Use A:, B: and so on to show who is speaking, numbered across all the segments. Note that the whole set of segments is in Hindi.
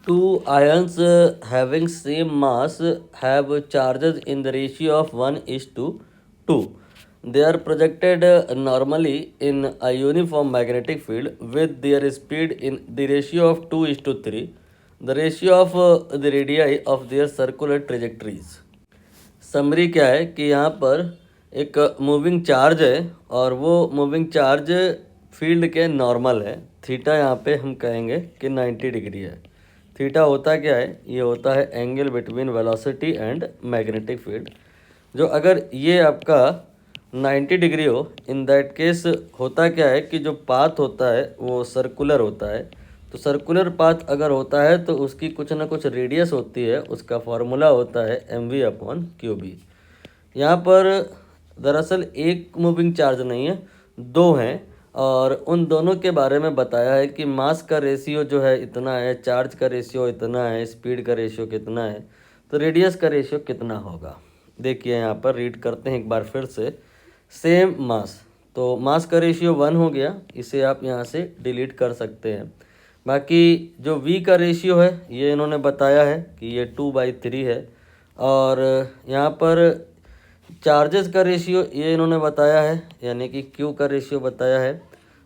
A: Two ions having same mass have charges in the ratio of 1:2. They are projected normally in a uniform magnetic field with their speed in the ratio of 2:3, the ratio of the radii of their circular trajectories. Summary क्या है कि यहाँ पर एक मूविंग चार्ज है और वो मूविंग चार्ज फील्ड के नॉर्मल है। थीटा यहाँ पे हम कहेंगे कि 90 डिग्री है। थीटा होता क्या है? ये होता है angle between velocity and magnetic field. जो अगर ये आपका 90 डिग्री हो, इन दैट केस होता क्या है कि जो पाथ होता है वो सर्कुलर होता है। तो सर्कुलर पाथ अगर होता है तो उसकी कुछ ना कुछ रेडियस होती है, उसका फॉर्मूला होता है mv/qb। यहाँ पर दरअसल एक मूविंग चार्ज नहीं है, दो हैं और उन दोनों के बारे में बताया है कि मास का रेशियो जो है इतना है, चार्ज का रेशियो इतना है, स्पीड का रेशियो कितना है, तो रेडियस का रेशियो कितना होगा। देखिए यहाँ पर रीड करते हैं एक बार फिर से। सेम मास, तो मास का रेशियो 1 हो गया, इसे आप यहाँ से डिलीट कर सकते हैं। बाकी जो v का रेशियो है ये इन्होंने बताया है कि ये 2/3 है। और यहाँ पर चार्जेस का रेशियो ये इन्होंने बताया है, यानी कि q का रेशियो बताया है।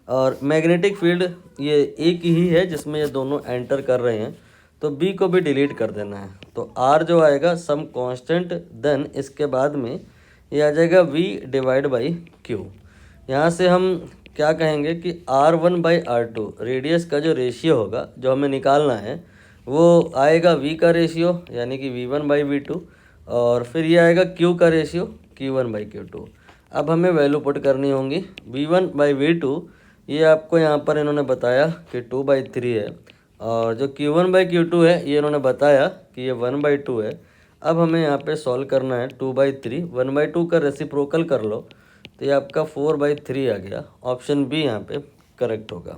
A: और मैग्नेटिक फील्ड ये एक ही है जिसमें ये दोनों एंटर कर रहे हैं, तो b को भी डिलीट कर देना है। तो r जो आएगा सम कांस्टेंट, देन इसके बाद में ये आ जाएगा v/q। यहाँ से हम क्या कहेंगे कि r1/r2 रेडियस का जो रेशियो होगा जो हमें निकालना है वो आएगा v का रेशियो यानी कि v1/v2, और फिर ये आएगा q का रेशियो q1/q2। अब हमें वैल्यू पुट करनी होंगी। v1/v2 ये आपको यहाँ पर इन्होंने बताया कि 2/3 है, और जो q1/q2 है ये इन्होंने बताया कि ये 1/2 है। अब हमें यहाँ पे सॉल्व करना है। 2/3 1/2 का रेसिप्रोकल कर लो तो ये आपका 4/3 आ गया। ऑप्शन बी यहाँ पे करेक्ट होगा।